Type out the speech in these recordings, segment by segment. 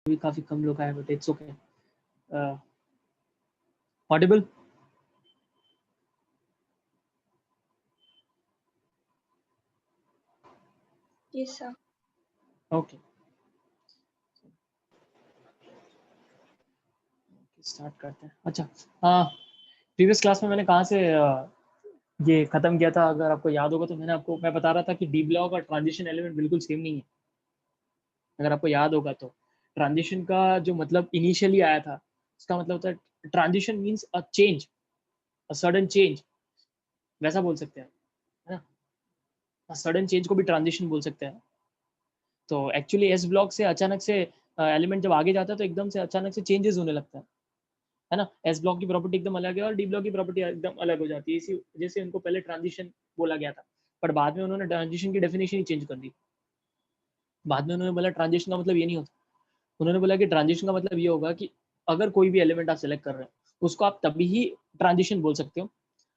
भी काफी कम लोग आए, but it's okay. Audible? Yes, sir. Okay, start करते हैं। अच्छा, प्रीवियस क्लास में मैंने कहाँ से ये खत्म किया था, अगर आपको याद होगा तो मैं बता रहा था कि डी ब्लॉक और ट्रांजिशन एलिमेंट बिल्कुल सेम नहीं है। अगर आपको याद होगा तो ट्रांजिशन का जो मतलब इनिशियली आया था, उसका मतलब होता है transition means a change, a sudden change, वैसा बोल सकते हैं, है ना। सडन चेंज को भी ट्रांजिशन बोल सकते हैं। तो एक्चुअली एस ब्लॉक से अचानक से एलिमेंट जब आगे जाता है तो एकदम से अचानक से चेंजेस होने लगता है ना। एस ब्लॉक की प्रॉपर्टी एकदम अलग है और डी ब्लॉक की प्रॉपर्टी एकदम अलग हो जाती है। इसी वजह से उनको पहले ट्रांजिशन बोला गया था, पर बाद में उन्होंने ट्रांजिशन की डेफिनेशन ही चेंज कर दी। बाद में उन्होंने बोला ट्रांजिशन का मतलब ये नहीं होता। उन्होंने बोला कि ट्रांजिशन का मतलब ये होगा कि अगर कोई भी एलिमेंट आप सेलेक्ट कर रहे हैं, उसको आप तभी ही ट्रांजिशन बोल सकते हो।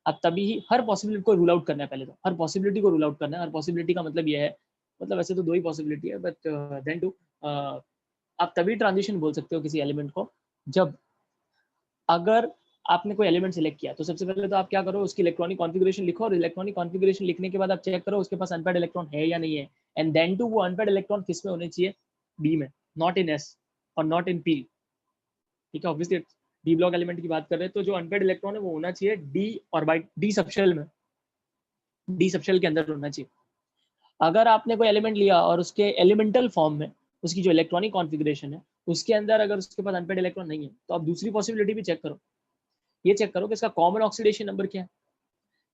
आप तभी ही हर पॉसिबिलिटी को रूल आउट करना है। पहले तो हर पॉसिबिलिटी को रूल आउट करना है। हर पॉसिबिलिटी का मतलब ये है, मतलब वैसे तो दो ही पॉसिबिलिटी है, बट देन टू आप तभी ट्रांजिशन बोल सकते हो किसी एलिमेंट को जब, अगर आपने कोई एलिमेंट सेलेक्ट किया तो सबसे पहले तो आप क्या करो, उसकी इलेक्ट्रॉनिक कॉन्फ़िगरेशन लिखो, और इलेक्ट्रॉनिक कॉन्फ़िगरेशन लिखने के बाद आप चेक करो उसके पास अनपेयर्ड इलेक्ट्रॉन है या नहीं है। एंड देन टू वो अनपेयर्ड इलेक्ट्रॉन किस में होने चाहिए, डी में, नॉट इन एस और नॉट इन पी। ठीक है, ऑब्वियसली डी ब्लॉक एलिमेंट की बात कर रहे हैं तो जो अनपेयर्ड इलेक्ट्रॉन है वो होना चाहिए डी और बाई डी सबशेल में, डी सबशेल के अंदर होना चाहिए। अगर आपने कोई एलिमेंट लिया और उसके एलिमेंटल फॉर्म में उसकी जो इलेक्ट्रॉनिक कॉन्फ़िगरेशन है उसके अंदर अगर उसके पास अनपेयर्ड इलेक्ट्रॉन नहीं है, तो आप दूसरी पॉसिबिलिटी भी चेक करो। ये चेक करो कि इसका कॉमन ऑक्सीडेशन नंबर क्या है।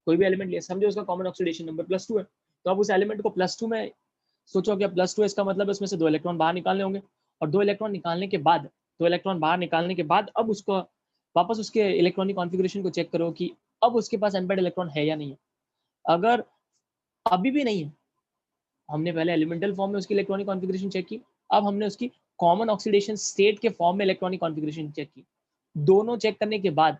कोई भी एलिमेंट लिया, समझो उसका कॉमन ऑक्सीडेशन नंबर +2 है, तो आप उस एलिमेंट को +2 में सोचो कि +2 इसका मतलब इसमें से 2 इलेक्ट्रॉन बाहर निकालने होंगे, और 2 इलेक्ट्रॉन निकालने के बाद, 2 इलेक्ट्रॉन बाहर निकालने के बाद अब उसको वापस उसके इलेक्ट्रॉनिक कॉन्फ़िगरेशन को चेक करो कि अब उसके पास अनपेयर्ड इलेक्ट्रॉन है या नहीं है। अगर अभी भी नहीं है, हमने पहले एलिमेंटल फॉर्म में उसकी इलेक्ट्रॉनिक कॉन्फ़िगरेशन चेक की, अब हमने उसकी कॉमन ऑक्सीडेशन स्टेट के फॉर्म में इलेक्ट्रॉनिक कॉन्फ़िगरेशन चेक की। दोनों चेक करने के बाद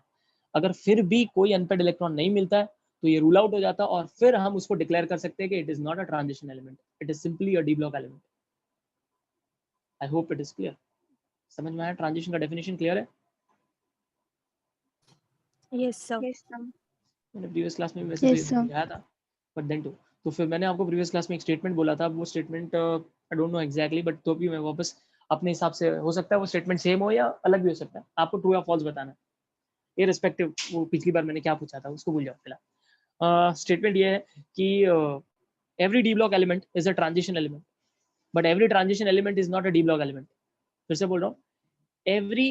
अगर फिर भी कोई अनपेयर्ड इलेक्ट्रॉन नहीं मिलता है तो ये रूल आउट हो जाता है, और फिर हम उसको डिक्लेयर कर सकते हैं कि it is not a transition element, it is simply a D block element. I hope it is clear. समझ में आया? ट्रांजिशन का डेफिनेशन क्लियर है? Yes, sir. Yes, sir. मैंने प्रीवियस क्लास में वैसे तो ये समझाया था, बट देन टू तो फिर मैंने आपको प्रीवियस क्लास में एक स्टेटमेंट बोला था, वो statement I don't know exactly, but तो भी मैं वापस अपने हिसाब से, हो सकता है वो स्टेटमेंट सेम हो या अलग भी हो सकता है, आपको ट्रू या फॉल्स बताना है, इररिस्पेक्टिव वो पिछली बार मैंने क्या पूछा था उसको भूल जाओ फिलहाल। स्टेटमेंट ये है कि every d block element is a transition element, but every transition element is not a d block element. फिर से बोल रहा हूँ, every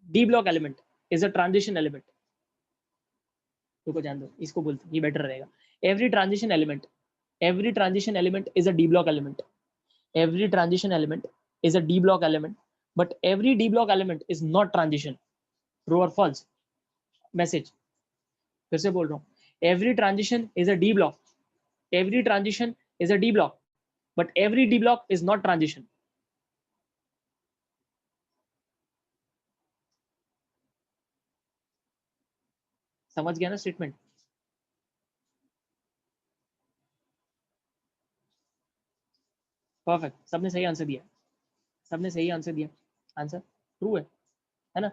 d block element is a transition element. रुको जान दो, इसको बोलते ये बेटर रहेगा। every transition element is a d block element. Every transition element is a d block element, but every d block element is not transition. True or false? Message फिर से बोल रहा हूँ, every transition is a d block. Every transition is a d block, but every d block is not transition. समझ गया ना statement? Perfect, सबने सही आंसर दिया, सबने सही आंसर दिया। आंसर ट्रू है ना।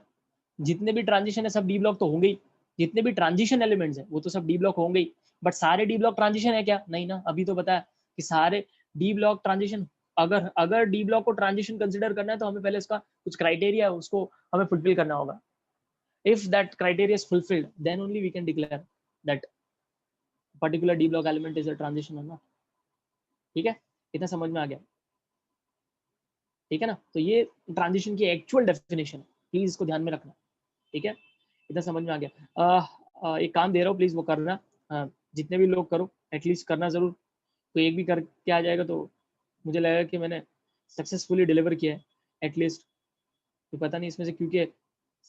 जितने भी ट्रांजिशन है सब डी ब्लॉक तो होंगे ही, जितने भी ट्रांजिशन एलिमेंट्स हैं वो तो सब डी ब्लॉक होंगे ही, बट सारे डी ब्लॉक ट्रांजिशन है क्या? नहीं ना, अभी तो बताया कि सारे डी ब्लॉक ट्रांजिशन, अगर अगर डी ब्लॉक को ट्रांजिशन कंसिडर करना है तो हमें पहले उसका कुछ क्राइटेरिया है उसको हमें फुलफिल करना होगा। If that criteria is fulfilled then only we can declare that particular D block element is a transition or not. ठीक है, इतना समझ में आ गया? ठीक है ना। तो ये ट्रांजिशन की एक्चुअल डेफिनेशन है, प्लीज इसको ध्यान में रखना। ठीक है, इतना समझ में आ गया। एक काम दे रहा हूँ, प्लीज वो करना। जितने भी लोग करो एटलीस्ट करना जरूर, तो एक भी करके आ जाएगा तो मुझे लगेगा कि मैंने सक्सेसफुली डिलीवर किया है एटलीस्ट। तो पता नहीं इसमें से, क्योंकि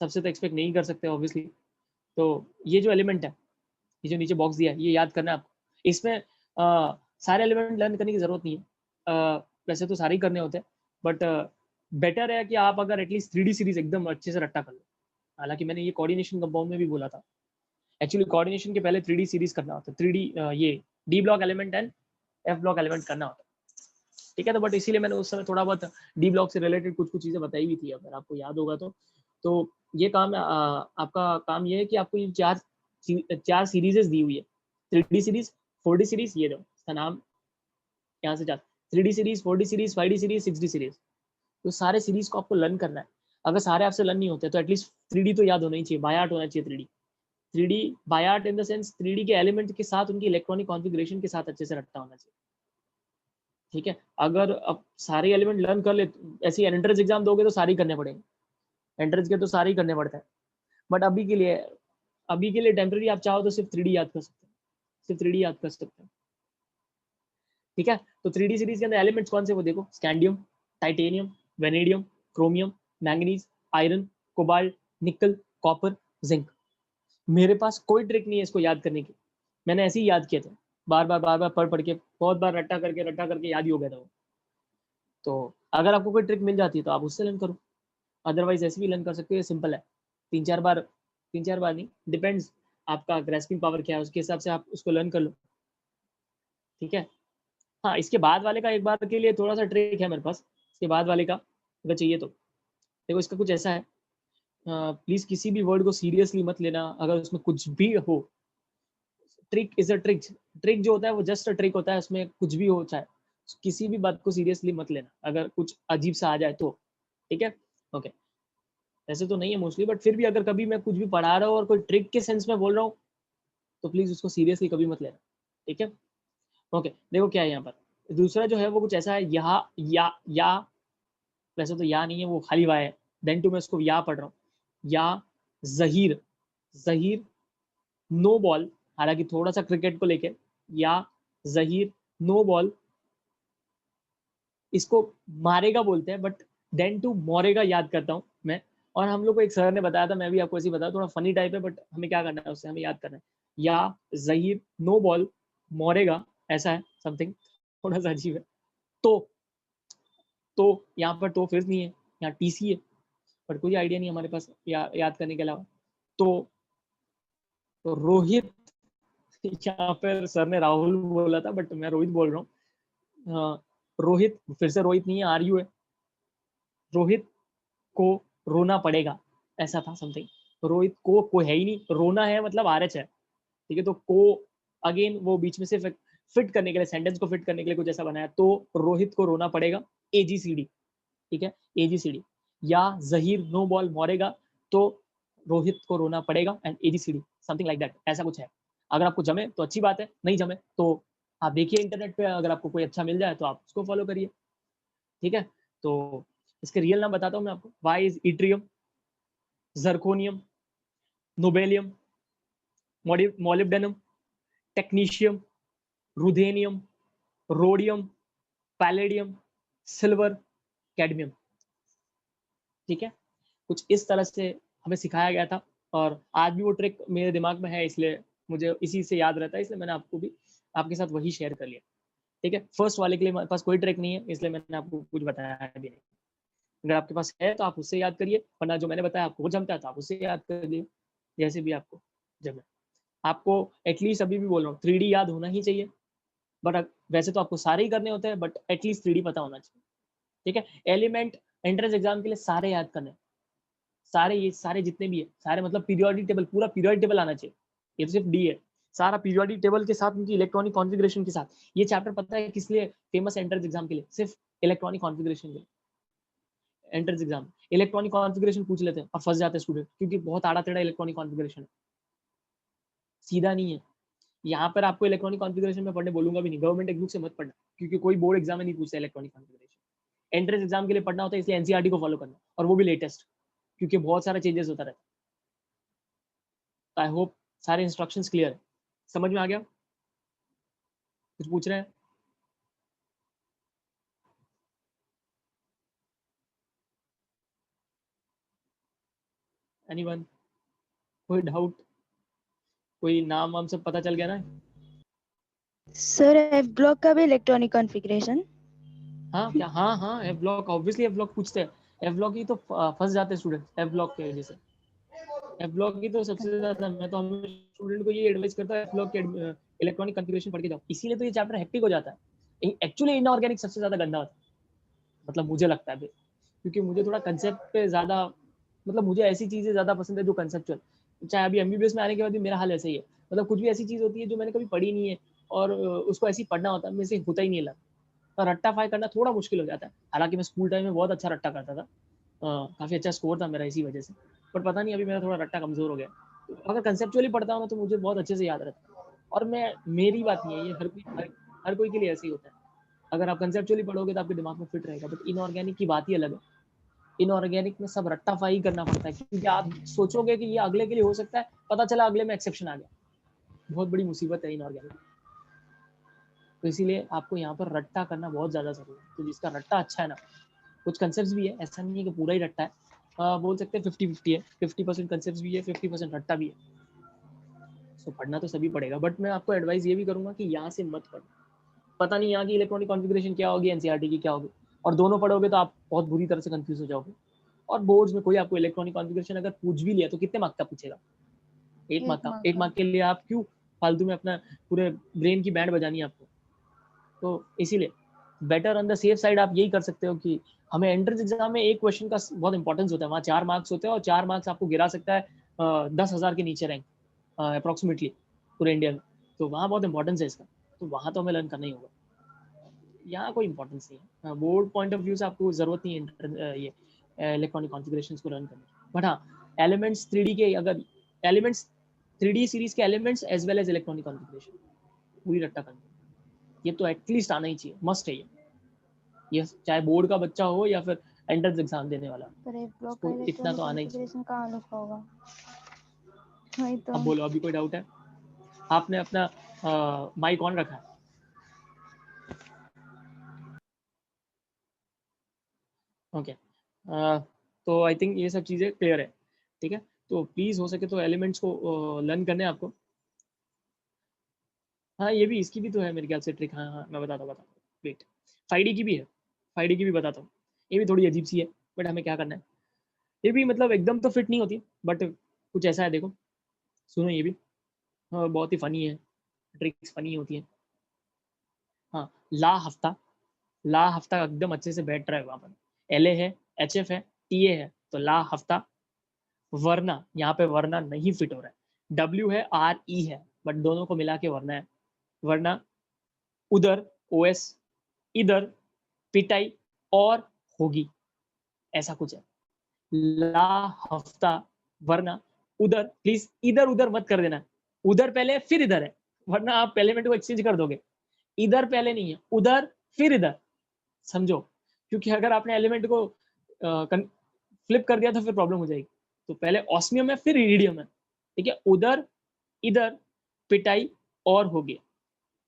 सबसे तो एक्सपेक्ट नहीं कर सकते ऑब्वियसली। तो ये जो एलिमेंट है, ये जो नीचे बॉक्स दिया है, ये याद करना है आपको। इसमें सारे एलिमेंट लर्न करने की जरूरत नहीं है, वैसे तो सारे ही करने होते हैं, बट बेटर है कि आप अगर एटलीस्ट 3D सीरीज एकदम अच्छे से रट्टा कर लो। हालांकि मैंने ये कोऑर्डिनेशन कंपाउंड में भी बोला था, एक्चुअली कोऑर्डिनेशन के पहले 3D सीरीज करना होता है, 3D ये D block element and F block element करना होता है। ठीक है। तो बट इसीलिए मैंने उस समय थोड़ा बहुत डी ब्लॉक से रिलेटेड कुछ चीज़ें बताई भी थी, अगर आपको याद होगा तो ये काम आपका काम ये है कि आपको ये चार सीरीजेस दी हुई है, 3D सीरीज, 4D सीरीज, ये जो इसका नाम यहाँ से 3D series, 4D series, 5D series, 6D series, तो सारे सीरीज को आपको लर्न करना है। अगर सारे आपसे लर्न नहीं होते तो एटलीस्ट 3D तो याद होना ही चाहिए, बाय हार्ट होना चाहिए 3D by heart in the sense 3D के एलिमेंट के साथ उनकी इलेक्ट्रॉनिक कॉन्फ़िगरेशन के साथ अच्छे से रटता होना चाहिए। ठीक है, अगर अब सारे एलिमेंट लर्न कर ले, ऐसे एंट्रेंस एग्जाम दोगे तो सारे ही करने पड़ेंगे, एंट्रेंस के तो सारे ही करने पड़ते हैं। बट अभी के लिए टेम्पररी आप चाहो तो सिर्फ 3D याद कर सकते हैं, सिर्फ 3D याद कर सकते हैं। ठीक है, तो 3D सीरीज के अंदर एलिमेंट्स कौन से वो देखो, scandium, titanium, vanadium, chromium, manganese, iron, cobalt, निकल, कॉपर, जिंक। मेरे पास कोई ट्रिक नहीं है इसको याद करने की, मैंने ऐसे ही याद किए थे, बार बार पढ़ के बहुत बार रट्टा करके याद ही हो गया था वो। तो अगर आपको कोई ट्रिक मिल जाती है तो आप उससे लर्न करो, अदरवाइज ऐसे भी लर्न कर सकते हो, सिंपल है। 3-4 बार नहीं, डिपेंड्स आपका ग्रेस्पिंग पावर क्या है, उसके हिसाब से आप उसको लर्न कर लो। ठीक है, हाँ, इसके बाद वाले का एक बार के लिए थोड़ा सा ट्रिक है मेरे पास, इसके बाद वाले का अगर चाहिए तो देखो, इसका कुछ ऐसा है, प्लीज किसी भी वर्ड को सीरियसली मत लेना, अगर उसमें कुछ भी हो, trick is a trick, trick जो होता है वो जस्ट अ ट्रिक होता है, उसमें कुछ भी हो चाहे, किसी भी बात को सीरियसली मत लेना, अगर कुछ अजीब सा आ जाए तो। ठीक है, ओके, ऐसे तो नहीं है मोस्टली, बट फिर भी अगर कभी मैं कुछ भी पढ़ा रहा हूँ और कोई ट्रिक के सेंस में बोल रहा हूँ तो प्लीज उसको सीरियसली कभी मत लेना। ठीक है, ओके, देखो क्या है यहाँ पर, दूसरा जो है वो कुछ ऐसा है, या वैसे तो या नहीं है, वो खाली वाय है, देन टू मैं उसको या पढ़ रहा हूँ, या जहीर, जहीर नो बॉल, हालांकि थोड़ा सा क्रिकेट को लेके, या जहीर नो बॉल, इसको मारेगा बोलते हैं, बट देन टू मोरेगा याद करता हूँ मैं। और हम लोग को एक सर ने बताया था, मैं भी आपको ऐसे ही बताया, थोड़ा फनी टाइप है, बट हमें क्या करना है उससे, हमें याद करना है, या जहीर नो बॉल मोरेगा, ऐसा है समथिंग, थोड़ा सा अजीब है। तो यहाँ पर तो फिर नहीं है, यहाँ टीसी है, पर कोई आइडिया नहीं हमारे पास याद करने के अलावा। तो रोहित, यहाँ पर सर ने राहुल बोला था बट मैं रोहित बोल रहा हूँ, रोहित, फिर से रोहित नहीं है, आरयू है, रोहित को रोना पड़ेगा, ऐसा था समथिंग। रोहित को है ही नहीं, रोना है मतलब आरएच है। ठीक है, तो को अगेन वो बीच में से फिट करने के लिए, सेंटेंस को फिट करने के लिए कुछ ऐसा बनाया, तो रोहित को रोना पड़ेगा, एजीसीडी। ठीक है, एजीसीडी, या जहीर नो बॉल मरेगा, तो रोहित को रोना पड़ेगा एंड एजीसीडी, समथिंग लाइक दैट, ऐसा कुछ है। अगर आपको जमे तो अच्छी बात है, नहीं जमे तो आप देखिए इंटरनेट पे, अगर आपको कोई अच्छा मिल जाए तो आप उसको फॉलो करिए। ठीक है, तो इसके रियल नाम बताता हूँ मैं आपको, Y is yttrium, zirconium, nobelium, molybdenum, technetium, ruthenium, rhodium, palladium, silver, cadmium. ठीक है, कुछ इस तरह से हमें सिखाया गया था, और आज भी वो ट्रिक मेरे दिमाग में है, इसलिए मुझे इसी से याद रहता है, इसलिए मैंने आपको भी आपके साथ वही शेयर कर लिया। ठीक है, फर्स्ट वाले के लिए मेरे पास कोई ट्रिक नहीं है, इसलिए मैंने आपको कुछ बताया भी नहीं। अगर आपके पास है तो आप उससे याद करिए, वरना जो मैंने बताया आपको वो जमता है तो आप उससे याद कर लिए, जैसे भी आपको जमे। आपको एटलीस्ट अभी भी बोल रहा हूँ 3D याद होना ही चाहिए, बट वैसे तो आपको सारे ही करने होते हैं, बट एटलीस्ट 3D पता होना चाहिए। ठीक है, एलिमेंट एंट्रेंस एग्जाम के लिए सारे याद करने, सारे, ये सारे जितने भी है, सारे मतलब पीरियोडिक टेबल, पूरा पीरियोडिक टेबल आना चाहिए, ये तो सिर्फ डी है, सारा पीरियोडिक टेबल के साथ उनकी इलेक्ट्रॉनिक कॉन्फ़िगरेशन के साथ। ये चैप्टर पता है किस लिए फेमस है एंट्रेंस एग्जाम के लिए, सिर्फ इलेक्ट्रॉनिक कॉन्फ़िगरेशन के लिए। एंट्रेंस एग्जाम इलेक्ट्रॉनिक कॉन्फ़िगरेशन पूछ लेते हैं और फंस जाते हैं स्टूडेंट, क्योंकि बहुत आड़ा टेढ़ा इलेक्ट्रॉनिक कॉन्फ़िगरेशन है, सीधा नहीं है। यहाँ पर आपको इलेक्ट्रॉनिक कॉन्फ़िगरेशन में पढ़ने बोलूंगा भी नहीं, गवर्नमेंट टेक्स्ट बुक से मत पढ़ना, क्योंकि कोई बोर्ड एग्जाम में नहीं पूछता इलेक्ट्रॉनिक कॉन्फ़िगरेशन। एंट्रेंस एग्जाम के लिए पढ़ना होता है, इसलिए एनसीईआरटी को फॉलो करना, और वो भी लेटेस्ट, क्योंकि बहुत सारा चेंजेस होता रहता है। आई होप सारे इंस्ट्रक्शंस क्लियर है, समझ में आ गया? कुछ पूछ रहे हैं? एनीवन, कोई डाउट? कोई नाम वाम सब पता चल गया ना? सर एफ ब्लॉक का भी इलेक्ट्रॉनिक कॉन्फ़िगरेशन? हाँ क्या, हाँ हाँ, F block obviously, F block पूछते हैं, एफ ब्लॉक ही तो फंस जाते हैं स्टूडेंट एफ ब्लॉक की वजह से। एफ ब्लॉक की तो सबसे ज्यादा, मैं तो हमें स्टूडेंट को ये एडवाइस करता है, एफ ब्लॉक के इलेक्ट्रॉनिक कॉन्फ़िगरेशन पढ़ के जाओ, इसीलिए तो ये चैप्टर हेक्टिक हो जाता है। एक्चुअली इनऑर्गेनिक सबसे ज्यादा गंदा होता है, मतलब मुझे लगता है, क्योंकि मुझे थोड़ा कंसेप्ट पे ज्यादा, मतलब मुझे ऐसी चीजें ज्यादा पसंद है जो कंसेप्चुअल, चाहे अभी एमबीबीएस में आने के बाद भी मेरा हाल ऐसा ही है, मतलब कुछ भी ऐसी चीज होती है जो मैंने कभी पढ़ी नहीं है और उसको ऐसे ही पढ़ना होता है, मेरे से होता ही नहीं लगा, और रट्टा फाई करना थोड़ा मुश्किल हो जाता है। हालांकि मैं स्कूल टाइम में बहुत अच्छा रट्टा करता था, काफी अच्छा स्कोर था मेरा इसी वजह से, बट पता नहीं अभी मेरा थोड़ा रट्टा कमजोर हो गया। तो अगर कंसेप्चुअली पढ़ता हूँ ना तो मुझे बहुत अच्छे से याद रहता है, और मैं, मेरी बात नहीं है ये, हर कोई के लिए ऐसे ही होता है। अगर आप कंसेप्चुअली पढ़ोगे तो आपके दिमाग में फिट रहेगा, बट इनऑर्गेनिक की बात ही अलग है। इनऑर्गेनिक में सब रट्टाफाई करना पड़ता है, क्योंकि आप सोचोगे कि ये अगले के लिए हो सकता है, पता चला अगले में एक्सेप्शन आ गया, बहुत बड़ी मुसीबत है इनऑर्गेनिक। तो इसीलिए आपको यहाँ पर रट्टा करना बहुत ज्यादा जरूरी है। तो जिसका रट्टा अच्छा है ना, कुछ कंसेप्ट भी है, ऐसा नहीं है कि पूरा ही रट्टा है, बोल सकते हैं 50-50 है, 50% कंसेप्ट भी है, 50% रट्टा भी है। सो पढ़ना तो सभी पड़ेगा, बट मैं आपको एडवाइस ये भी करूंगा कि यहाँ से मत पढ़ो, पता नहीं यहाँ की इलेक्ट्रॉनिक कॉन्फ़िगरेशन क्या होगी, एनसीईआरटी की क्या होगी, और दोनों पढ़ोगे तो आप बहुत बुरी तरह से कंफ्यूज हो जाओगे। और बोर्ड्स में कोई आपको इलेक्ट्रॉनिक कॉन्फ़िगरेशन अगर पूछ भी लिया तो कितने मार्क का पूछेगा, 1 मार्क के लिए आप क्यों फालतू में अपना पूरे ब्रेन की बैंड बजानी है आपको। तो इसीलिए better on the safe side आप यही कर सकते हो कि हमें एंट्रेंस एग्जाम में एक क्वेश्चन का बहुत इंपॉर्टेंस होता है, वहाँ 4 मार्क्स होते हैं और 4 मार्क्स आपको गिरा सकता है 10,000 के नीचे रैंक अप्रोक्सीमेटली पूरे इंडिया में, तो वहाँ बहुत इंपॉर्टेंस है इसका, तो वहाँ तो हमें लर्न करना ही होगा, यहाँ कोई इंपॉर्टेंस नहीं है। बोर्ड पॉइंट ऑफ व्यू से आपको जरूरत नहीं है ये इलेक्ट्रॉनिक कॉन्फ़िगरेशंस को रन करने की, बट हाँ एलिमेंट्स 3D के, अगर एलिमेंट्स 3D सीरीज के elements as well as electronic configuration पूरी रट्टा करनी, ये तो एटलीस्ट आना ही चाहिए, मस्ट है ये चाहे बोर्ड का बच्चा हो या फिर एंट्रेंस एग्जाम देने वाला, पर एक ब्लॉक तो का इतना तो आना ही चाहिए। कॉन्फ़िगरेशन कहाँ लिखा होगा? वही तो। अब बोलो, अभी कोई डाउट है? आपने अपना माइक ऑन रखा है? ओके, तो आई थिंक ये सब चीज़ें क्लियर है, ठीक है। तो प्लीज़ हो सके तो एलिमेंट्स को लर्न करने आपको। हाँ ये भी, इसकी भी तो है मेरे ख्याल से ट्रिक, हाँ हाँ मैं बताता हूँ, वेट, 5D की भी है, 5D की भी बताता हूँ, ये भी थोड़ी अजीब सी है, बट हमें क्या करना है, ये भी मतलब एकदम तो फिट नहीं होती, बट कुछ ऐसा है, देखो सुनो ये भी, बहुत ही फनी है, ट्रिक्स फनी होती है। हाँ, ला हफ्ता एकदम अच्छे से बैठ रहा है वहाँ पर, LA है, HF है, TA है, तो ला हफ्ता, वरना यहाँ पे वरना नहीं फिट हो रहा है, W है, RE है, बट दोनों को मिला के वरना है, वरना उधर OS, इधर पिटाई और होगी, ऐसा कुछ है। ला हफ्ता, वरना उधर, प्लीज इधर उधर मत कर देना, उधर पहले फिर इधर है, वरना आप एलिमेंट को एक्सचेंज कर दोगे, इधर पहले नहीं है, उधर फिर इधर, समझो, क्योंकि अगर आपने एलिमेंट को फ्लिप कर दिया तो फिर प्रॉब्लम हो जाएगी। तो पहले ऑस्मियम है फिर इरिडियम है, ठीक है, उधर इधर पिटाई और हो गया,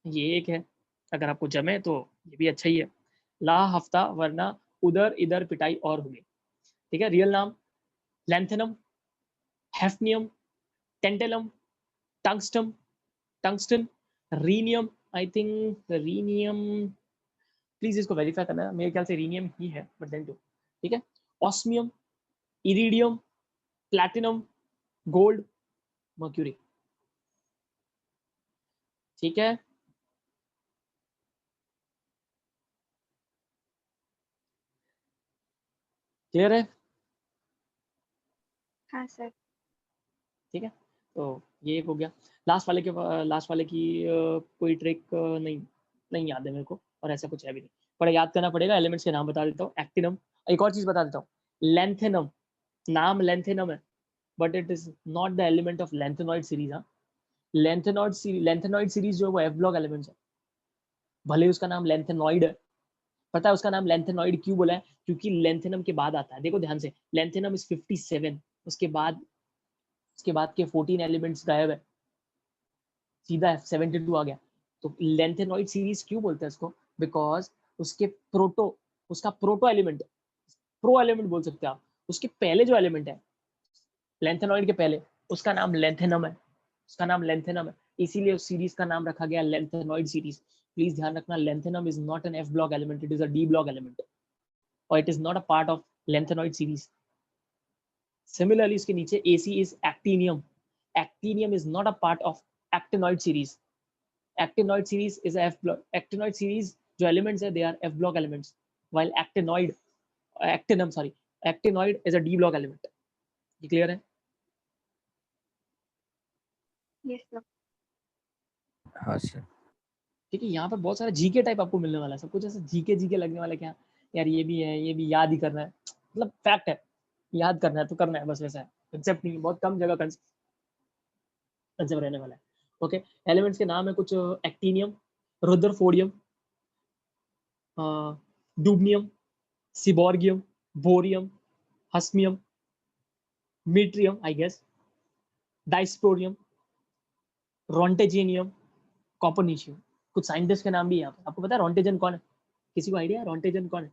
ये एक है, अगर आपको जमे तो ये भी अच्छा ही है, ला हफ्ता वरना उधर इधर पिटाई और हो गई, ठीक है। रियल नाम lanthanum, hafnium, tantalum, tungsten, tungsten, rhenium, I think rhenium, please इसको वेरीफाई करना, मेरे ख्याल से रीनियम ही है, बट देन टू, ठीक है। Osmium, iridium, platinum, gold, mercury, ठीक है। क्लियर है? हाँ सर। ठीक है, तो ये एक हो गया। लास्ट वाले की कोई ट्रिक नहीं नहीं याद है मेरे को, और ऐसा कुछ है भी नहीं, पर याद करना पड़ेगा। एलिमेंट्स के नाम बता देता हूँ, एक्टिनम, एक और चीज बता देता हूँ, लेंथेनम, नाम लेंथेनम है, but it is not the element of lanthanoid series. हाँ, लेंथेनॉइड सीरीज जो है वो एफ ब्लॉक एलिमेंट्स है, भले उसका नाम लेंथेनॉइड है। पता है उसका नाम लेंथेनॉइड क्यों बोला है? क्योंकि लेंथेनम के बाद आता है, देखो ध्यान से, लेंथेनम इज 57, उसके बाद के 14 एलिमेंट्स गायब है, सीधा 72 आ गया। तो लेंथेनॉइड सीरीज क्यों बोलते हैं इसको? बिकॉज उसका प्रोटो एलिमेंट, प्रो एलिमेंट बोल सकते हैं आप, उसके पहले जो एलिमेंट है लेंथेनॉइड के पहले, उसका नाम लेंथेनम है, इसीलिए उस सीरीज का नाम रखा गया लेंथेनॉइड सीरीज। प्लीज ध्यान रखना, lanthanum is not an F block element, it is a D block element, और it is not a part of lanthanoid series. Similarly इसके नीचे AC is actinium, actinium is not a part of actinoid series, actinoid series is a F block, actinoid series जो elements है they are F block elements, while actinoid is a D block element. ये clear है? Yes, sir. हाँ sir. ठीक है, यहाँ पर बहुत सारा जीके टाइप आपको मिलने वाला है, सब कुछ ऐसे जीके लगने वाला है क्या यार, ये भी है, ये भी याद ही करना है, मतलब फैक्ट है, याद करना है तो करना है बस, वैसा है, कंसेप्ट नहीं, बहुत कम जगह कंसेप्ट रहने वाला है। ओके, एलिमेंट्स के नाम है कुछ actinium, रुदरफोर्डियम, डूबनियम, सिबॉर्गियम, bohrium, हस्मियम, मीट्रियम I guess, dysprosium, रोंटेजेनियम, कॉपर्निशियम। कुछ साइंटिस्ट के नाम भी है यहाँ पर। आपको पता है रोंटेजन कौन है? किसी को आइडिया है रोंटेजन कौन है?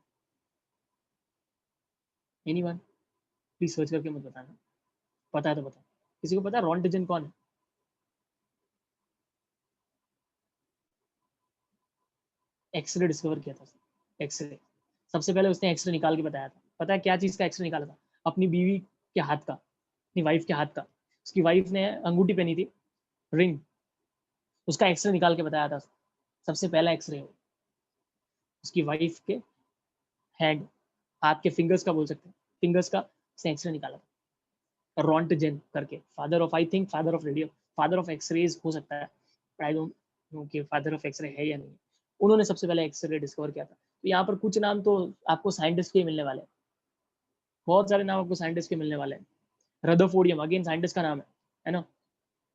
एनीवन? प्लीज सर्च करके मत बताना, पता है तो बताओ। किसी को पता है रोंटेजन कौन है? एक्सरे डिस्कवर किया था, एक्सरे सबसे पहले उसने एक्सरे निकाल के बताया था। पता है क्या चीज का एक्सरे निकाला था? अपनी बीवी के हाथ का, अपनी वाइफ के हाथ का। उसकी वाइफ ने अंगूठी पहनी थी, रिंग, उसका एक्सरे निकाल के बताया था। सबसे पहला एक्सरे हो उसकी वाइफ के हैंड, हाथ के फिंगर्स का बोल सकते हैं, फिंगर्स का उसने एक्सरे निकाला था, रोंटजेन करके। Father of, I think father of radio, father of x rays हो सकता है, आई डोंट नो कि फादर ऑफ एक्सरे है या नहीं। उन्होंने सबसे पहले एक्सरे डिस्कवर किया था। तो यहाँ पर कुछ नाम तो आपको साइंटिस्ट के मिलने वाले हैं, बहुत सारे नाम आपको साइंटिस्ट के मिलने वाले हैं। रदरफोर्डियम अगेन साइंटिस्ट का नाम है ना?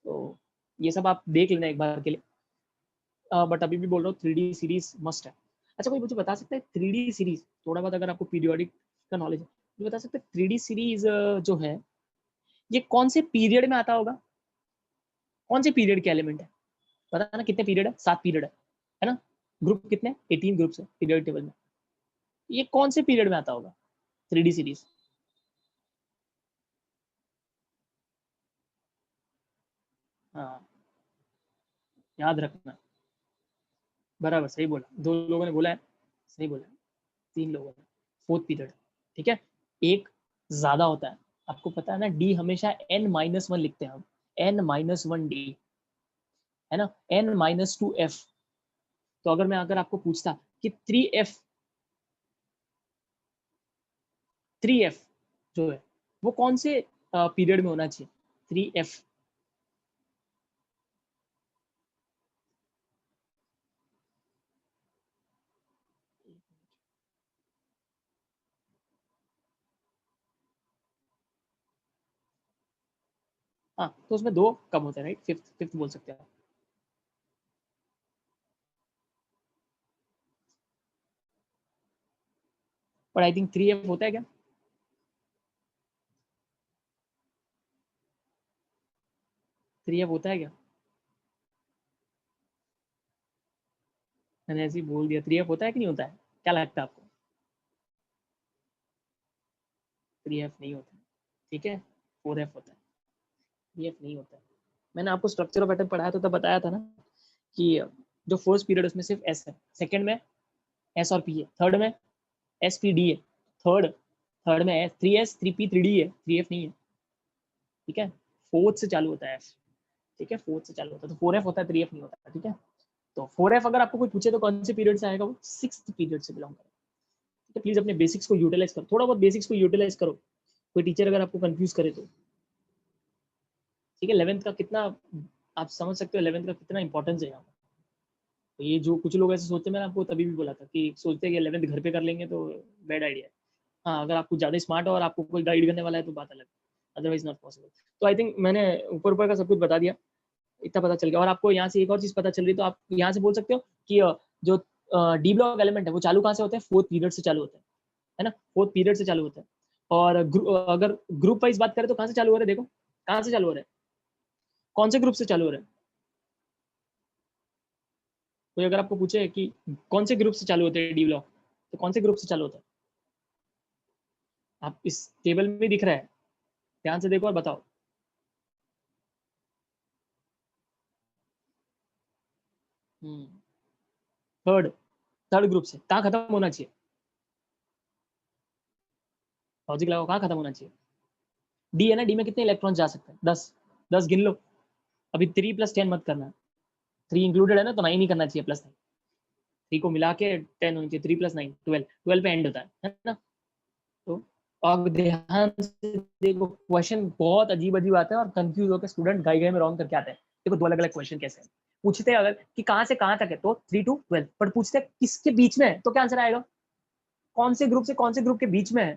तो ये सब आप देख लेना एक बार के लिए। बट अभी भी बोल रहा हूँ 3D सीरीज मस्ट है। अच्छा, कोई मुझे बता सकता है 3D सीरीज, थोड़ा बहुत अगर आपको पीरियोडिक का नॉलेज है, मुझे बता सकते हैं 3D सीरीज जो है ये कौन से पीरियड में आता होगा? कौन से पीरियड के एलिमेंट है? पता ना कितने पीरियड है? 7 पीरियड है ना? ग्रुप कितने? 18 ग्रुप्स है पीरियड टेबल में। ये कौन से पीरियड में आता होगा 3D सीरीज? हाँ, याद रखना, बराबर सही बोला, 2 लोगों ने बोला है, सही बोला, 3 लोगों ने, 4th पीरियड। ठीक है, एक ज्यादा होता है, आपको पता है ना, डी हमेशा n-1 लिखते हैं हम, n-1 डी, है ना, n-2 f। तो अगर मैं आपको पूछता कि 3f जो है वो कौन से पीरियड में होना चाहिए? 3f हाँ, तो उसमें 2 कम होते हैं, राइट, फिफ्थ बोल सकते हैं। पर आई थिंक 3f होता है क्या? थ्री एफ होता है क्या? मैंने ऐसे ही बोल दिया, 3f होता है कि नहीं होता है? क्या लगता है आपको? 3f नहीं होता है, ठीक है, 4f होता है, 3f नहीं होता है। मैंने आपको स्ट्रक्चर ऑफ एटम पढ़ाया था, तब बताया था ना कि जो फर्स्ट पीरियड उसमें सिर्फ s है, सेकंड में s और p है, थर्ड में s p d है, थर्ड में s 3s 3p 3d है, 3f नहीं है। ठीक है, फोर्थ से चालू होता है f, ठीक है, फोर्थ से चालू होता है, तो 4f होता है, 3f नहीं होता है। ठीक है, तो 4f अगर आपको कोई पूछे तो कौन से पीरियड से आएगा? वो 6th पीरियड से बिलोंग करेगा। तो प्लीज अपने बेसिक्स को यूटिलाइज करो, थोड़ा बहुत बेसिक्स को यूटिलाइज करो, कोई टीचर अगर आपको कंफ्यूज करे तो। ठीक है, 11th का कितना आप समझ सकते हो, 11th का कितना इंपॉर्टेंस है यहाँ पर। तो ये जो कुछ लोग ऐसे सोचते हैं, मैंने आपको तभी भी बोला था कि सोचते हैं कि 11th घर पे कर लेंगे तो बैड आइडिया है। हाँ, अगर आपको ज़्यादा स्मार्ट हो और आपको कोई गाइड करने वाला है तो बात अलग, अदरवाइज नॉट पॉसिबल। तो आई थिंक मैंने ऊपर ऊपर का सब कुछ बता दिया, इतना पता चल गया। और आपको यहाँ से एक और चीज़ पता चल रही, तो आप यहाँ से बोल सकते हो कि जो डी ब्लॉक एलिमेंट है वो चालू कहाँ से होते हैं? 4th पीरियड से चालू होते हैं, है ना, 4th पीरियड से चालू होता है। और अगर ग्रुप वाइज बात करें तो कहाँ से चालू हो रहा है? देखो कहाँ से चालू हो रहा है, कौन से ग्रुप से चालू हो रहा है? कोई अगर आपको पूछे कि कौन से ग्रुप से चालू होते हैं डी ब्लॉक, तो कौन से ग्रुप से चालू होता है? आप इस टेबल में दिख रहा है, ध्यान से देखो और बताओ। थर्ड थर्ड ग्रुप से कहाँ खत्म होना चाहिए? लॉजिक लगाओ, कहाँ खत्म होना चाहिए? डी है ना, डी में कितने इलेक्ट्रॉन जा सकते हैं? 10, 10 गिन लो। अभी 3 + 10 मत करना, 3 इंक्लूडेड है ना, तो 9 ही करना चाहिए, +9। 3 को मिला के 10 होनी चाहिए, 3 + 9 12, 12 पे एंड होता है ना। तो अब ध्यान से देखो, क्वेश्चन बहुत अजीब अजीब आता है और कंफ्यूज होकर स्टूडेंट गाई में रॉन्ग करके आते हैं। देखो 2 अलग अलग क्वेश्चन कैसे हैं, पूछते हैं अगर कि कहाँ से कहाँ तक है तो 3 to 12, पर पूछते हैं किसके बीच में है तो क्या आंसर आएगा, कौन से ग्रुप से कौन से ग्रुप के बीच में है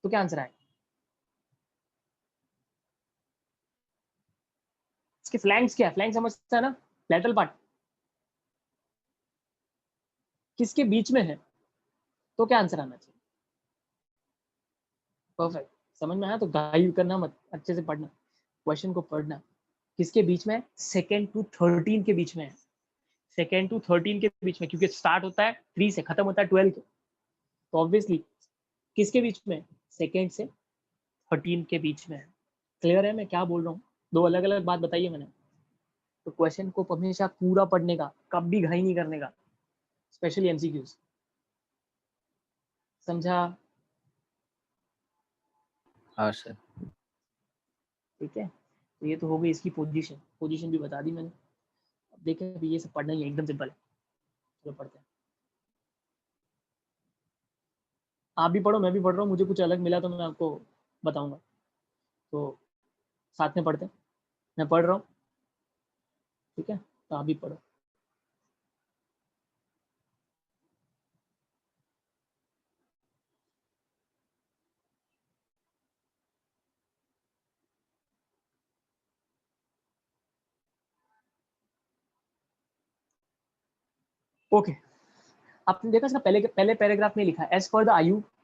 तो क्या आंसर आएगा। इसके फ्लैंक्स क्या है, फ्लैंक समझता है ना, लैटरल पार्ट किसके बीच में है तो क्या आंसर आना चाहिए। परफेक्ट, समझ में आया तो गाइड करना मत, अच्छे से पढ़ना, क्वेश्चन को पढ़ना। किसके बीच में है, 2 to 13 के बीच में है, 2 to 13 के बीच में, क्योंकि स्टार्ट होता है 3 से खत्म होता है 12 के, तो ऑब्वियसली किसके बीच में, 2 से 13 के बीच में है। क्लियर है मैं क्या बोल रहा हूँ, 2 अलग अलग बात बताइए मैंने। तो क्वेश्चन को हमेशा पूरा पढ़ने का, कभी घाई नहीं करने का, स्पेशली एमसीक्यूज, समझा। हाँ सर। ठीक है, तो ये तो हो गई इसकी पोजीशन भी बता दी मैंने। अब देखें, अभी ये सब पढ़ना ही है, एकदम सिंपल है। चलो पढ़ते हैं, आप भी पढ़ो मैं भी पढ़ रहा हूँ, मुझे कुछ अलग मिला तो मैं आपको बताऊंगा, तो साथ में पढ़ते हैं। मैं पढ़ रहा हूँ, ठीक है, तो आप भी पढ़ो। ओके, आपने देखा इसका पहले पैराग्राफ में लिखा है, as per the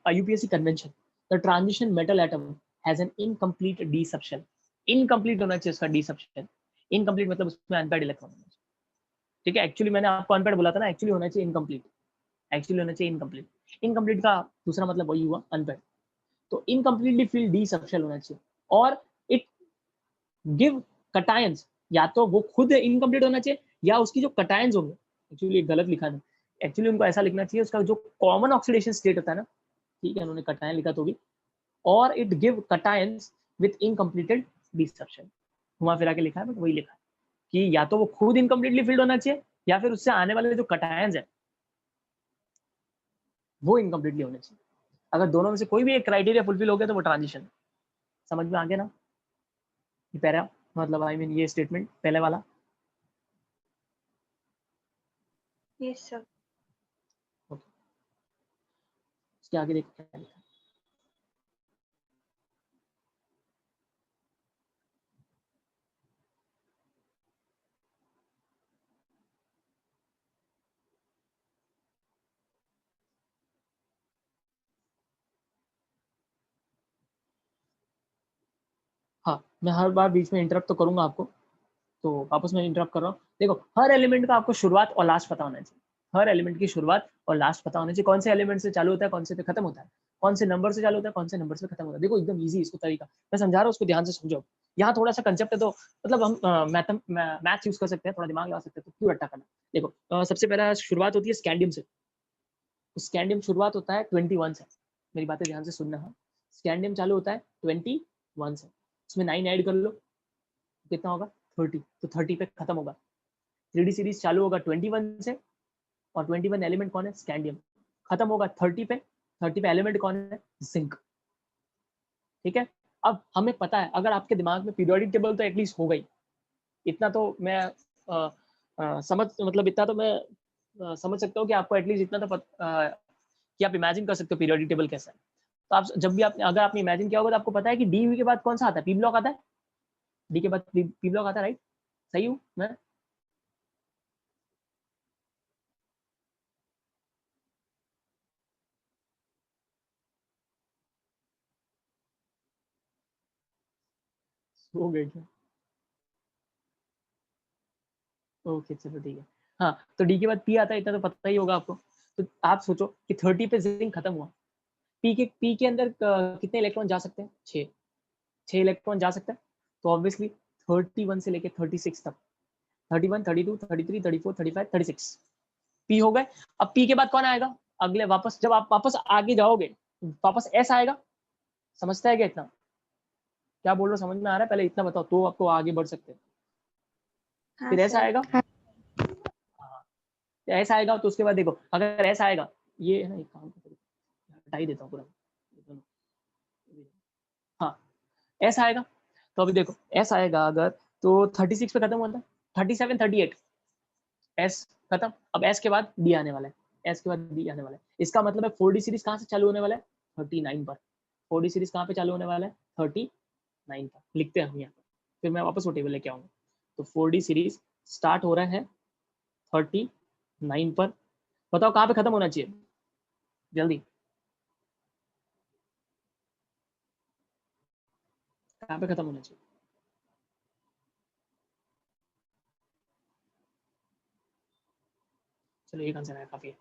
IUPAC convention the transition metal atom has an incomplete D subshell. Incomplete होना चाहिए उसका डी सबशन, इनकम्प्लीट मतलब उसमें अनपेड इलेक्ट्रॉन होना चाहिए। ठीक है, एक्चुअली मैंने आपको अनपेड बोला था ना, एक्चुअली होना चाहिए इनकम्प्लीट, एक्चुअली होना चाहिए इनकम्प्लीट। इनकम्प्लीट का दूसरा मतलब वही हुआ अनपेड, तो इनकम्प्लीटली फिल्ड डी सबशेल होना चाहिए। और इट गिव कटायंस, या तो वो खुद इनकम्प्लीट होना चाहिए या उसकी जो कटायंस होंगे, एक्चुअली गलत लिखा है, एक्चुअली उनको ऐसा लिखना चाहिए उसका जो कॉमन ऑक्सीडेशन स्टेट होता है ना, ठीक है, उन्होंने कटायन लिखा तो भी, और it give cations with incompleted D subshell, घुमा फिरा के लिखा है बट वही लिखा है कि या तो वो खुद इनकम्प्लीटली फिल्ड होना चाहिए या फिर उससे आने वाले जो कटायंस है वो इनकम्प्लीटली होने चाहिए। अगर दोनों में से कोई भी एक क्राइटेरिया फुलफिल हो गया तो वो ट्रांजिशन। समझ में आ गया ना, ये पैरा मतलब आई मीन ये स्टेटमेंट पहले वाला। Yes sir. ओके, इसके आगे देखो क्या लिखा है। हाँ, मैं हर बार बीच में इंटरप्ट तो करूंगा आपको, तो वापस मैं इंटरप्ट कर रहा हूँ। देखो, हर एलिमेंट का आपको शुरुआत और लास्ट पता होना चाहिए, हर एलिमेंट की शुरुआत और लास्ट पता होना चाहिए, कौन से एलिमेंट से चालू होता है कौन से पे खत्म होता है, कौन से नंबर से चालू होता है कौन से नंबर से खत्म होता है। देखो एकदम ईजी इसको तरीका मैं समझा रहा हूँ, उसको ध्यान से समझो। यहाँ थोड़ा सा कंसेप्ट है तो मतलब हम मैथ्स यूज कर सकते हैं, थोड़ा दिमाग लगा सकते हैं, तो क्यों रट्टा करना। देखो सबसे पहला शुरुआत होती है स्कैंडियम से, स्कैंडियम शुरुआत होता है 21 से, मेरी बातें ध्यान से सुनना है। स्कैंडियम चालू होता है 21 से, उसमें 9 ऐड कर लो, कितना होगा 30, तो 30 पे खत्म होगा। 3D सीरीज चालू होगा 21 से, और 21 एलिमेंट कौन है, स्कैंडियम, खत्म होगा 30 पे, 30 पे एलिमेंट कौन है, जिंक। ठीक है, अब हमें पता है, अगर आपके दिमाग में पीरियोडिक टेबल तो एटलीस्ट हो गई, इतना तो मैं समझ मतलब इतना तो मैं समझ सकता हूँ कि आपको एटलीस्ट इतना तो कि आप इमेजिन कर सकते हो पीरियोडिक टेबल कैसा है। तो आप जब भी अगर आपने इमेजिन किया होगा तो आपको पता है कि डी के बाद कौन सा आता है, पी ब्लॉक आता है, डी के बाद पी ब्लॉक आता है, राइट, सही हूँ मैं। हो गए क्या, ओके चलो ठीक है। हाँ, तो डी के बाद पी आता है, इतना तो पता ही होगा आपको। तो आप सोचो कि 30 पे जिंक खत्म हुआ, पी के अंदर कितने इलेक्ट्रॉन जा सकते हैं, 6 इलेक्ट्रॉन जा सकते हैं, तो ऑब्वियसली 31 से लेके 36 तक, 31 32 33 34 35 36 पी हो गए। अब पी के बाद कौन आएगा, अगले वापस जब आप वापस आगे जाओगे वापस एस आएगा, समझता है क्या इतना, क्या बोल रहे हो, समझ में आ रहा है, पहले इतना बताओ तो आपको आगे बढ़ सकते हैं। हाँ फिर एस सर। आएगा, हाँ। हाँ, ऐसा आएगा तो उसके बाद देखो, अगर ऐसा आएगा, ये है ना, एक काम करो, हटा ही देता हूँ पूरा, हाँ ऐसा आएगा, तो अभी देखो ऐसा आएगा अगर, तो 36 पे खत्म होता है, 37 38 एस खत्म। अब एस के बाद डी आने वाला है, एस के बाद डी आने वाला है। इसका मतलब है 4D सीरीज कहाँ से चालू होने वाला है, 39 पर। 4D सीरीज कहाँ पे चालू होने वाला है, 39 पर। लिखते हैं हम यहाँ पर, फिर मैं वापस वो टेबल लेके आऊंगा। तो 4D सीरीज स्टार्ट हो रहा है 39 पर। बताओ कहाँ पे खत्म होना चाहिए, जल्दी कहाँ पे खत्म होना चाहिए। चलो एक आंसर है, काफी है।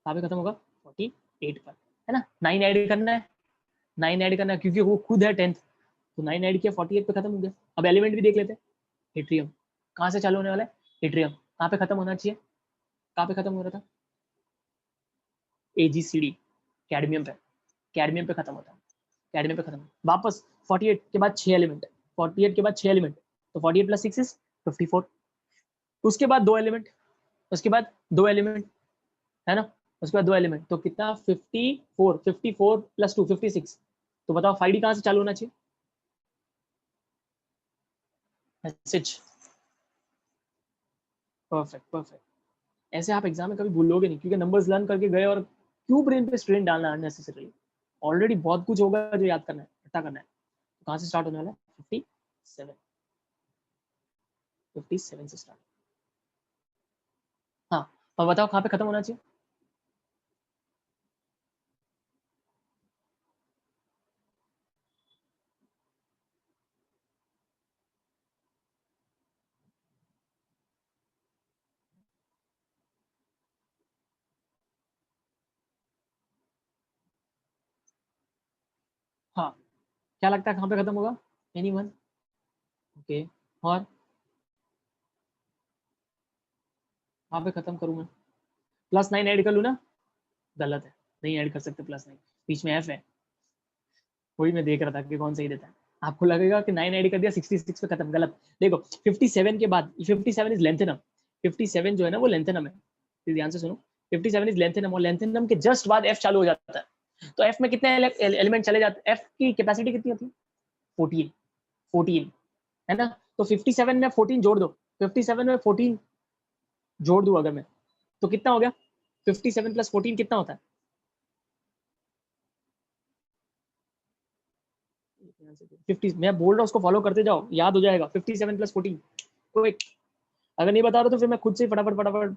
कहाँ पे खत्म होगा, 48 पर, है ना। 9 ऐड करना है, 9 ऐड करना है, क्योंकि वो खुद है 10th, तो 9 ऐड किया 48 पे खत्म हो गया। अब एलिमेंट भी देख लेते हैं। एट्रियम कहाँ से चालू होने वाला है, एट्रियम कहाँ पे खत्म होना चाहिए, कहाँ पे खत्म हो रहा था, AgCd, कैडमियम पे, कैडमियम पे खत्म होता है, कैडमियम पे खत्म। वापस 48 के बाद 6 एलिमेंट, 48 के बाद 6 एलिमेंट, तो 48 प्लस 6 इज 54। उसके बाद 2 एलिमेंट, उसके बाद 2 एलिमेंट, है ना, उसके बाद 2 एलिमेंट, तो कितना 54, 54 प्लस 2 56। तो बताओ 5D कहाँ से चालू होना चाहिए, मैसेज, परफेक्ट परफेक्ट। ऐसे आप एग्जाम में कभी भूलोगे नहीं, क्योंकि नंबर्स लर्न करके गए और क्यों ब्रेन पे स्ट्रेन डालना अननेसेसरी। ऑलरेडी बहुत कुछ होगा जो याद करना है, इकट्ठा करना है। तो कहाँ से स्टार्ट होने वाला है, 57, 57 से स्टार्ट। हाँ, और बताओ कहाँ पे खत्म होना चाहिए, हाँ क्या लगता है कहाँ पे खत्म होगा, एनीवन, ओके। और कहाँ पे खत्म करूँ मैं, +9 ऐड कर लूँ ना, गलत है, नहीं ऐड कर सकते +9, बीच में एफ है, वही मैं देख रहा था कि कौन सही देता है। आपको लगेगा कि 9 ऐड कर दिया 66 पे खत्म, गलत। देखो 57 के बाद 57 इज लेंथेनम, 57 जो है ना वो लेंथेनम है, फिर ध्यान से सुनो। 57 इज लेंथेनम, और लेंथेनम के जस्ट बाद एफ चालू हो जाता है। तो एफ में कितने एलिमेंट चले जाते हैं, एफ की कैपेसिटी कितनी होती है, 14, 14, है ना। तो 57 में 14 जोड़ दो, 57 में 14 जोड़ दूं अगर मैं, तो कितना हो गया, 57 प्लस 14 कितना होता है, फिफ्टी। मैं बोल रहा हूँ उसको फॉलो करते जाओ, याद हो जाएगा। 57 प्लस 14, क्विक। अगर नहीं बता रहे तो फिर मैं खुद से फटाफट फटाफट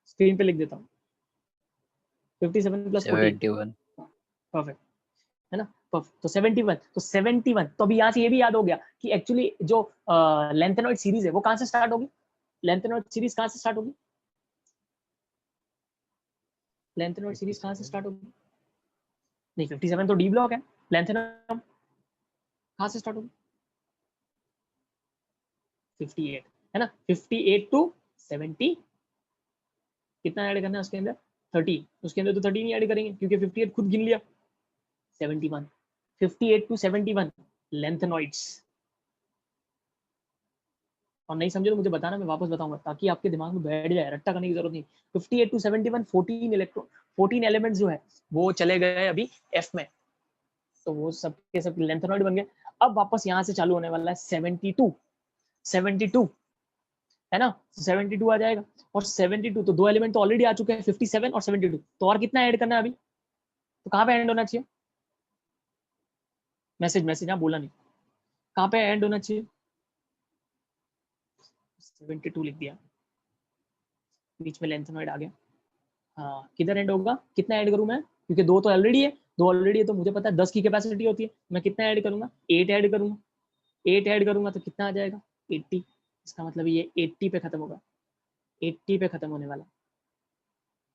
स्क्रीन पे लिख देता हूँ। 57 प्लस 14, 71। परफेक्ट, है ना। तो 71, तो 71, तो अभी यहाँ से ये भी याद हो गया कि एक्चुअली जो लेंथेनॉइड सीरीज है वो कहाँ से स्टार्ट होगी, लेंथेनॉइड सीरीज कहाँ से स्टार्ट होगी, लेंथेनॉइड सीरीज कहाँ से स्टार्ट होगी, नहीं 57 तो डी ब्लॉक है, लेंथेनॉइड कहाँ से स्टार्ट होगी, 58, है ना। 58 टू 70, कितना ऐड करना है उसके अंदर, 30, उसके अंदर तो 30 नहीं ऐड करेंगे क्योंकि 58 खुद गिन लिया। 71, 58 टू 71 लेंथेनॉइड्स। और नहीं समझे तो मुझे बताना, मैं वापस बताऊंगा, ताकि आपके दिमाग में बैठ जाए, रट्टा करने की जरूरत नहीं। 58 टू 71 14 इलेक्ट्रॉन, 14 एलिमेंट्स जो है वो चले गए अभी एफ में, तो वो सब के सब लेंथेनॉइड बन गए। अब वापस यहाँ से चालू होने वाला है 72, 72, है ना। 72 आ जाएगा, और 72 तो 2 एलिमेंट तो ऑलरेडी आ चुके हैं, 57 और 72, तो और कितना ऐड करना है अभी, तो कहाँ पे एंड होना चाहिए, मैसेज मैसेज, हाँ बोला नहीं, कहाँ पे एंड होना चाहिए, 72 लिख दिया, बीच में लेंथेनॉइड आ गया। हाँ किधर एंड होगा, कितना ऐड करूँ मैं, क्योंकि 2 तो ऑलरेडी है, 2 ऑलरेडी है, तो मुझे पता है 10 की कैपेसिटी होती है, मैं कितना ऐड करूंगा, 8 ऐड करूंगा, 8 ऐड करूंगा तो कितना आ जाएगा, 80। इसका मतलब ये 80 पे खत्म होगा, 80 पे खत्म होने वाला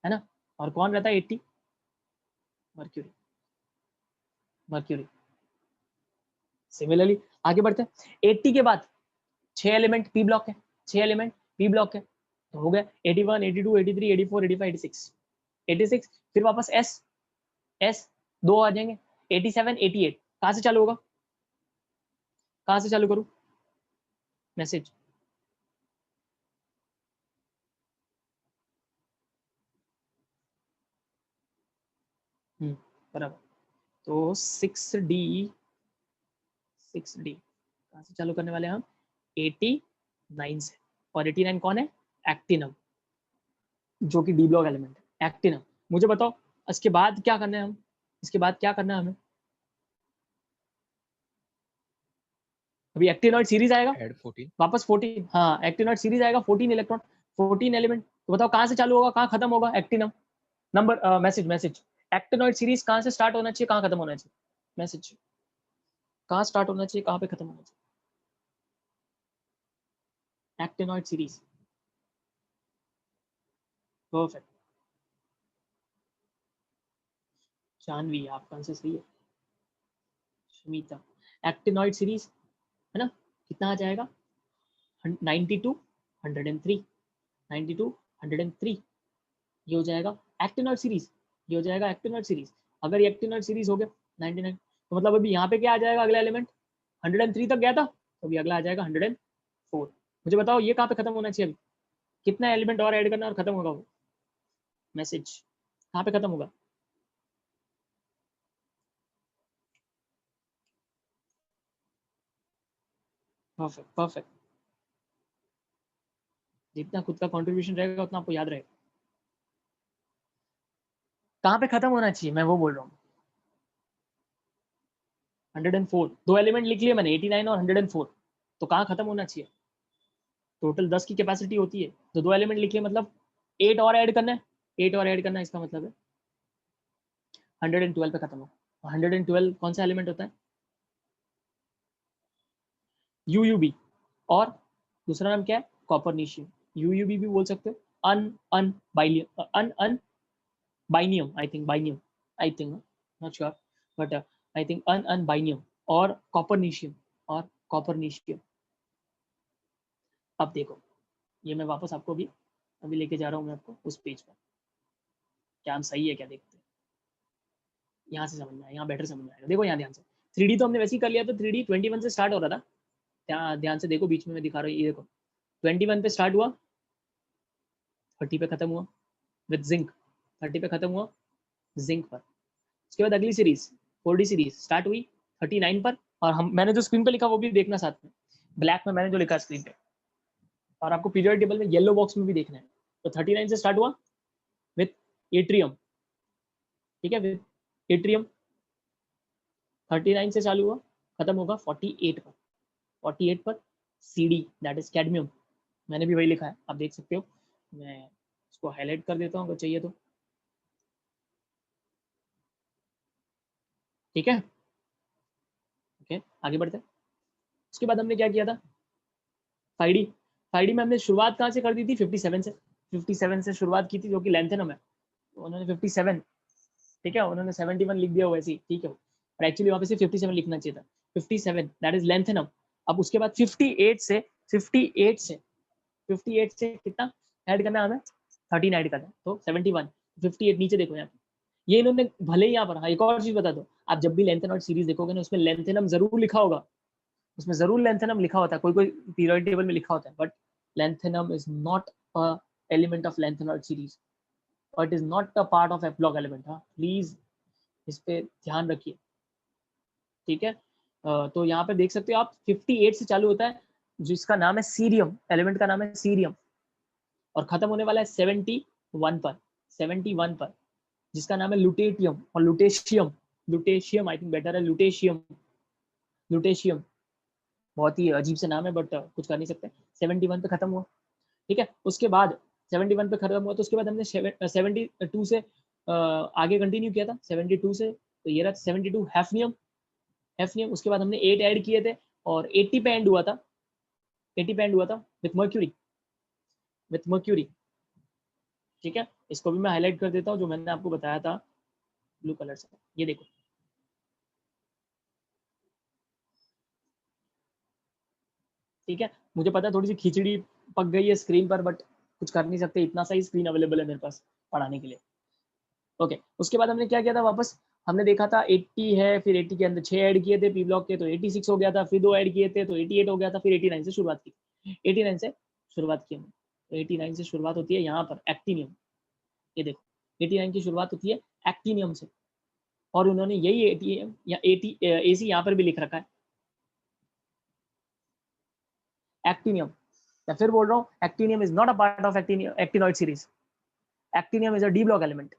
है ना। और कौन रहता है 80, मर्क्यूरी, मर्क्यूरी। सिमिलरली आगे बढ़ते हैं, 80 के बाद 6 एलिमेंट पी ब्लॉक है, 6 एलिमेंट पी ब्लॉक है, तो हो गया 81 82 83 84 85 86, 86, फिर वापस एस, एस 2 आ जाएंगे, 87 88, कहाँ से चालू होगा, कहाँ से चालू करूँ, मैसेज, बराबर। तो 6D कहाँ से चालू करने वाले हैं हम? 89 से। और 89 कौन है? एक्टिनम, जो कि डी ब्लॉक एलिमेंट है। एक्टिनम। मुझे बताओ इसके बाद क्या करना है हम? इसके बाद क्या करना है हमें? अभी एक्टिनॉइड सीरीज आएगा ऐड 14 वापस 14। हाँ, एक्टिनॉइड सीरीज आएगा 14 इलेक्ट्रॉन, 14 एलिमेंट। तो बताओ कहाँ से चालू होगा, कहाँ खत्म होगा? एक्टिनम। नंबर मैसेज एक्टिनॉइड सीरीज कहाँ से स्टार्ट होना चाहिए, कहाँ खत्म होना चाहिए? मैसेज कहाँ स्टार्ट होना चाहिए, कहाँ पे खत्म होना चाहिए? Actinoid series. परफेक्ट। जानवी, आपका आंसर सही है। शमिता, एक्टिनॉइड सीरीज है ना, कितना आ जाएगा? 92 103, 92 103, ये हो जाएगा एक्टिनॉइड सीरीज। ये हो जाएगा एक्टिनॉइड सीरीज। अगर ये एक्टिनॉइड सीरीज हो गया 99, तो मतलब अभी यहाँ पे क्या आ जाएगा? अगला एलिमेंट 103 तक गया था, तो अभी अगला आ जाएगा 104। मुझे बताओ ये कहाँ पे खत्म होना चाहिए? अभी कितना एलिमेंट और ऐड करना और खत्म होगा वो? मैसेज कहाँ पे खत्म होगा? Perfect perfect. जितना खुद का कंट्रीब्यूशन रहेगा उतना आपको याद रहेगा। कहाँ पे खत्म होना चाहिए, मैं वो बोल रहा हूँ। 104, दो एलिमेंट लिख लिए मैंने, 89 और 104। तो कहाँ खत्म होना चाहिए? टोटल 10 की कैपेसिटी होती है, तो दो एलिमेंट लिख लिए, मतलब 8 और ऐड करना है। 8 और ऐड करना है, इसका मतलब है 112 पे खत्म हो। 112 कौन सा एलिमेंट होता है? यूयूबी। और दूसरा नाम क्या है? कॉपरनीशियम। यूयूबी भी बोल सकते हो। Un un bilium, un un binium, I think binium, I think, not sure, but I think un un binium और कॉपरनीशियम। और कॉपरनीशियम। अब देखो, ये मैं वापस आपको भी अभी लेके जा रहा हूँ मैं आपको उस पेज पर। क्या हम सही है क्या, देखते हैं। यहाँ से समझ में आएगा, यहाँ बेटर समझ में आएगा। देखो यहाँ ध्यान से, 3D तो हमने वैसे ही कर लिया था। 3D 21 से स्टार्ट हो रहा था। ध्यान से देखो, बीच में मैं दिखा रहा हूँ, ये देखो 21 पे स्टार्ट हुआ, 30 पे खत्म हुआ विद जिंक। 30 पे खत्म हुआ जिंक पर। उसके बाद अगली सीरीज 4D सीरीज स्टार्ट हुई 39 पर। और हम, मैंने जो स्क्रीन पे लिखा वो भी देखना साथ में, ब्लैक में मैंने जो लिखा स्क्रीन पे, और आपको पीरियड टेबल में येलो बॉक्स में भी देखना है। तो 39 से स्टार्ट हुआ विथ एट्रियम, ठीक है, विथ एट्रियम। 39 से चालू हुआ, खत्म होगा 48 पर। 48 पर CD, दैट इज कैडमियम। मैंने भी वही लिखा है, आप देख सकते हो। मैं इसको हाईलाइट कर देता हूँ अगर चाहिए तो, ठीक है। ओके, आगे बढ़ते हैं। उसके बाद हमने क्या किया था? 5D। 5D में हमने शुरुआत कहाँ से कर दी थी? 57 से। 57 से शुरुआत की थी, जो कि लेंथेनम है। तो उन्होंने 57, ठीक है, उन्होंने 71 लिख दिया वैसे ही, ठीक है। और एक्चुअली वहाँ पे सिर्फ 57 लिखना चाहिए था। 57 दैट इज लेंथेनम। अब उसके बाद 58 से 58 से 58 से कितना ऐड करना है हमें? 13 ऐड करना है, तो 71। 58 नीचे देखो यहाँ पे, ये इन्होंने भले ही यहाँ पर, हाँ एक और चीज बता दो, आप जब भी लेंथेनॉइड सीरीज देखोगे ना, उसमें लेंथेनम जरूर लिखा होगा, उसमें जरूर लेंथेनम लिखा होता है, कोई कोई पीरियड टेबल में लिखा होता है, but lanthanum is not a element of lanthanoid series, और it is not a part of F block element. हाँ प्लीज इस पे ध्यान रखिए, ठीक है। तो यहाँ पे देख सकते हो आप, 58 से चालू होता है, जिसका नाम है सीरियम, एलिमेंट का नाम है सीरियम, और खत्म होने वाला है 71 पर। 71 पर, जिसका नाम है लुटेटियम और lutetium. Lutetium I think better है, लुटेशियम। लुटेशियम बहुत ही अजीब से नाम है, बट कुछ कर नहीं सकते। 71 पे खत्म हुआ, ठीक है। उसके बाद 71 पे खत्म हुआ, तो उसके बाद हमने 72 से आगे कंटिन्यू किया था। 72 से, तो ये रहा 72 हैफनियम। हैफनियम, उसके बाद हमने 8 ऐड किए थे, और 80 पे एंड हुआ था। 80 पे एंड हुआ था विथ मर्क्यूरी, विथ मर्क्यूरी, ठीक है। इसको भी मैं हाईलाइट कर देता हूँ, जो मैंने आपको बताया था ब्लू कलर से, ये देखो, ठीक है। मुझे पता है थोड़ी सी खिचड़ी पक गई है स्क्रीन पर, बट कुछ कर नहीं सकते, इतना सा ही स्क्रीन अवेलेबल है मेरे पास पढ़ाने के लिए। ओके, उसके बाद हमने क्या किया था? वापस हमने देखा था 80 है, फिर 80 के अंदर 6 ऐड किए थे पी ब्लॉक के, तो 86 हो गया था, फिर 2 ऐड किए थे तो 88 हो गया था, फिर 89 से शुरुआत की। 89 से शुरुआत की हमने, तो 89 से शुरुआत होती है यहाँ पर एक्टिनियम, ये देखो 89 की शुरुआत होती है एक्टिनियम से। और उन्होंने यही एटीएम या एसी यहाँ पर भी लिख रखा है, एक्टिनियम। मैं फिर बोल रहा हूँ, actinium is not a part of actinoid series. Actinium is a D block element,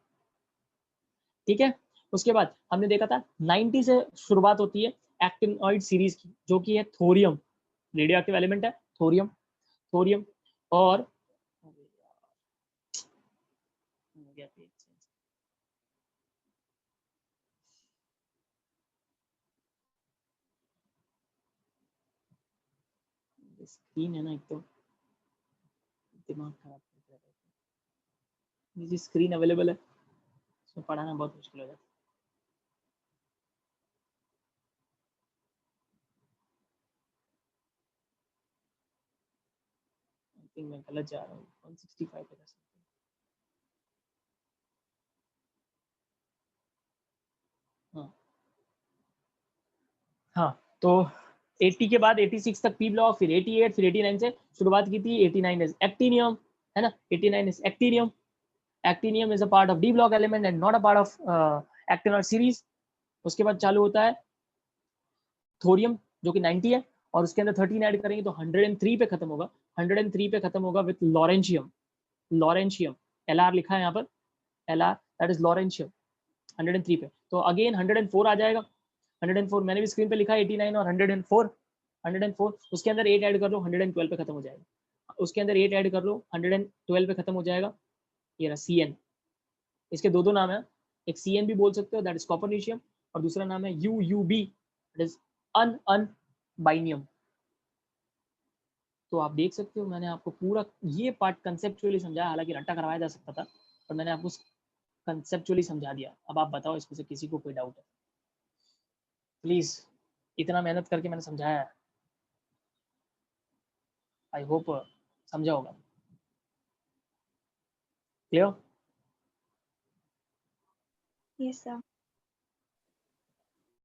ठीक है। उसके बाद हमने देखा था 90 से शुरुआत होती है एक्टिनॉइड सीरीज की, जो कि है थोरियम, रेडियो एक्टिव एलिमेंट है थोरियम। थोरियम और स्क्रीन है ना, एक तो दिमाग खराब कर रहा है। जी स्क्रीन अवेलेबल है, उसमें पढ़ाना बहुत मुश्किल हो जाता है। आई थिंक मैं गलत जा रहा हूँ, 165 पे कर सकते हैं। हाँ हाँ, तो 80 के बाद 86 तक पी ब्लॉक, फिर 88, फिर 89 से शुरुआत की थी। 89 इज एक्टिनियम, है ना, 89 is actinium. Actinium is a part of D block element and not a part of actinoid series. उसके बाद चालू होता है थोरियम जो कि 90 है, और उसके अंदर 13 ऐड करेंगे तो 103 पे खत्म होगा। 103 पे खत्म होगा विथ लॉरेंशियम। लॉरेंशियम LR लिखा है यहाँ पर, LR दैट इज लॉरेंशियम 103 पे। तो अगेन 104 आ जाएगा। 104 मैंने भी स्क्रीन पे लिखा है, 89 और 104। 104 उसके अंदर 8 ऐड कर लो, 112 पे खत्म हो जाएगा। उसके अंदर 8 ऐड कर लो, 112 पे खत्म हो जाएगा। ये रहा CN। इसके दो नाम है, एक CN भी बोल सकते हो दैट इज कॉपरनीशियम, और दूसरा नाम है UUB दैट इज अनबाइनियम। तो आप देख सकते हो मैंने आपको पूरा ये पार्ट कंसेप्चुअली समझाया, हालांकि रट्टा करवाया जा सकता था, पर मैंने आपको कंसेप्चुअली समझा दिया। अब आप बताओ इसमें से किसी को कोई डाउट है? प्लीज, इतना मेहनत करके मैंने समझाया है, आई होप समझा होगा। क्लियर? Yes, sir.